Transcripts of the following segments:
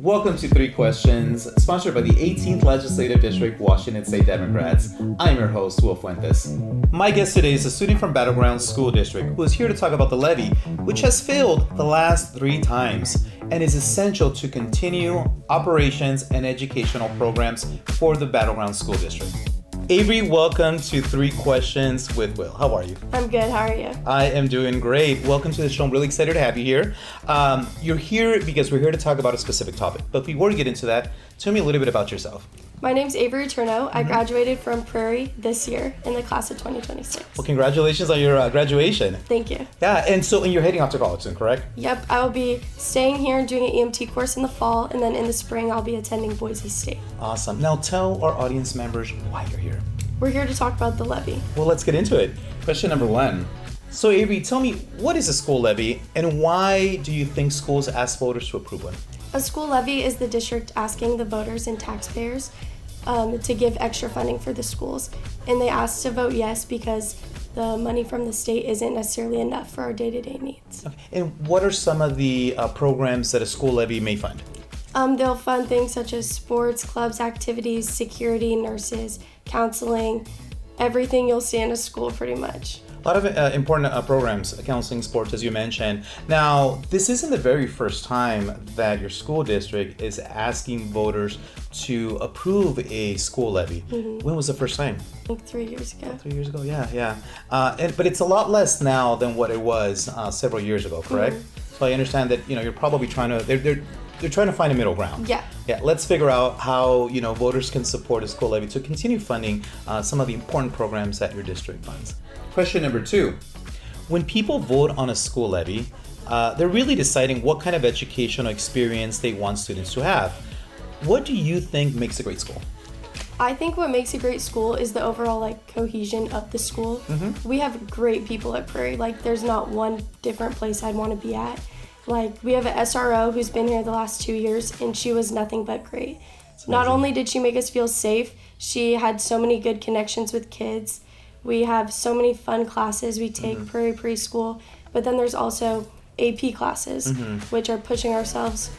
Welcome to Three Questions, sponsored by the 18th Legislative District, Washington State Democrats. I'm your host, Wil Fuentes. My guest today is a student from Battleground School District who is here to talk about the levy, which has failed the last 3 times and is essential to continue operations and educational programs for the Battleground School District. Avery, welcome to Three Questions with Wil. How are you? I'm good. How are you? I am doing great. Welcome to the show. I'm really excited to have you here. You're here because we're here to talk about a specific topic. But before we get into that, tell me a little bit about yourself. My name's Avery Eterno. I graduated from Prairie this year in the class of 2026. Well, congratulations on your graduation. Thank you. Yeah, and you're heading off to college soon, correct? Yep, I will be staying here and doing an EMT course in the fall, and then in the spring I'll be attending Boise State. Awesome. Now tell our audience members why you're here. We're here to talk about the levy. Well, let's get into it. Question number 1. So Avery, tell me, what is a school levy and why do you think schools ask voters to approve one? A school levy is the district asking the voters and taxpayers to give extra funding for the schools. And they ask to vote yes because the money from the state isn't necessarily enough for our day-to-day needs. Okay. And what are some of the programs that a school levy may fund? They'll fund things such as sports, clubs, activities, security, nurses, counseling, everything you'll see in a school pretty much. A lot of important programs, counseling, sports, as you mentioned. Now, this isn't the very first time that your school district is asking voters to approve a school levy. Mm-hmm. When was the first time? I think 3 years ago. 3 years ago, yeah. But it's a lot less now than what it was several years ago, correct? Mm-hmm. So I understand that you're probably trying to they're trying to find a middle ground. Yeah. Let's figure out how voters can support a school levy to continue funding some of the important programs that your district funds. Question number 2. When people vote on a school levy, they're really deciding what kind of educational experience they want students to have. What do you think makes a great school? I think what makes a great school is the overall cohesion of the school. Mm-hmm. We have great people at Prairie. There's not one different place I'd want to be at. We have an SRO who's been here the last 2 years, and she was nothing but great. Not only did she make us feel safe, she had so many good connections with kids. We have so many fun classes. We take Prairie preschool, but then there's also AP classes, which are pushing ourselves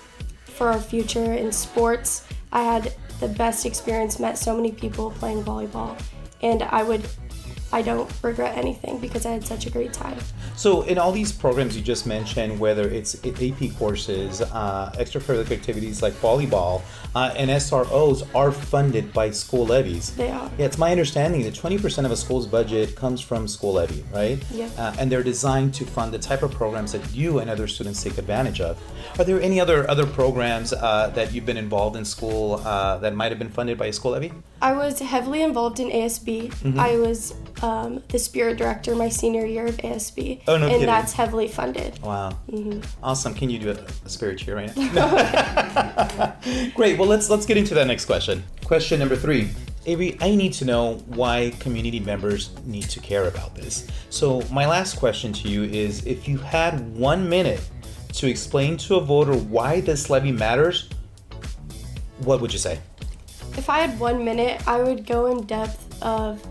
for our future in sports. I had the best experience, met so many people playing volleyball, and I don't regret anything because I had such a great time. So in all these programs you just mentioned, whether it's AP courses, extracurricular activities like volleyball, and SROs are funded by school levies. They are. Yeah, it's my understanding that 20% of a school's budget comes from school levy, right? Yeah. And they're designed to fund the type of programs that you and other students take advantage of. Are there any other programs that you've been involved in school that might have been funded by a school levy? I was heavily involved in ASB. I was the spirit director my senior year of ASB. Oh, no kidding. And that's heavily funded. Wow. Awesome. Can you do a spirit cheer right now? Great. Well, let's get into that next question. Question number 3. Avery, I need to know why community members need to care about this. So my last question to you is, if you had 1 minute to explain to a voter why this levy matters, what would you say? If I had 1 minute, I would go in depth of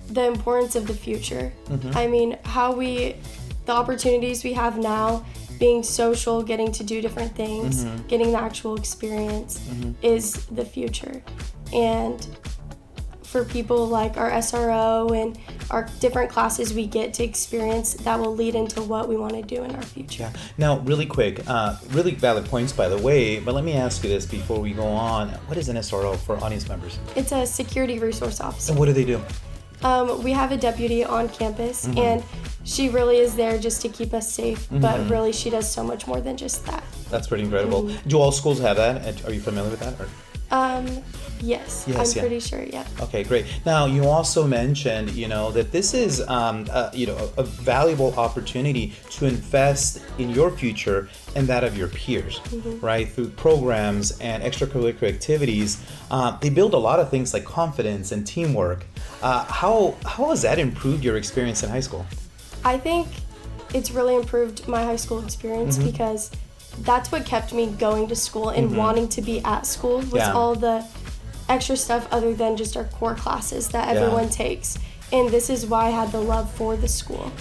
the importance of the future. I mean, the opportunities we have now, being social, getting to do different things, getting the actual experience is the future. And for people like our SRO and our different classes we get to experience, that will lead into what we want to do in our future. Yeah. Now, really quick, really valid points, by the way, but let me ask you this before we go on. What is an SRO for audience members? It's a security resource officer. And what do they do? We have a deputy on campus, and she really is there just to keep us safe, but really she does so much more than just that. That's pretty incredible. Do all schools have that? Are you familiar with that? Or? Yes, I'm pretty sure, yeah. Okay, great. Now, you also mentioned, that this is, a valuable opportunity to invest in your future and that of your peers, right? Through programs and extracurricular activities, they build a lot of things like confidence and teamwork. How has that improved your experience in high school? I think it's really improved my high school experience because that's what kept me going to school and wanting to be at school was all the extra stuff other than just our core classes that everyone takes. And this is why I had the love for the school.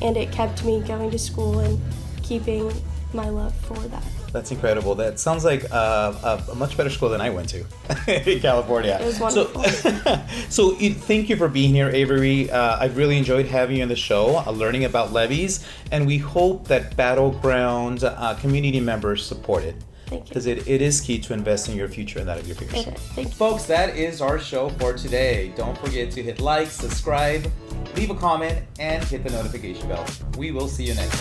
And it kept me going to school and keeping my love for that. That's incredible. That sounds like a much better school than I went to in California. It was wonderful. Thank you for being here, Avery. I've really enjoyed having you on the show, learning about levies, and we hope that Battleground community members support it. Thank you. Because it is key to invest in your future and that of your peers. It is. Thank you. Folks, that is our show for today. Don't forget to hit like, subscribe, leave a comment, and hit the notification bell. We will see you next time.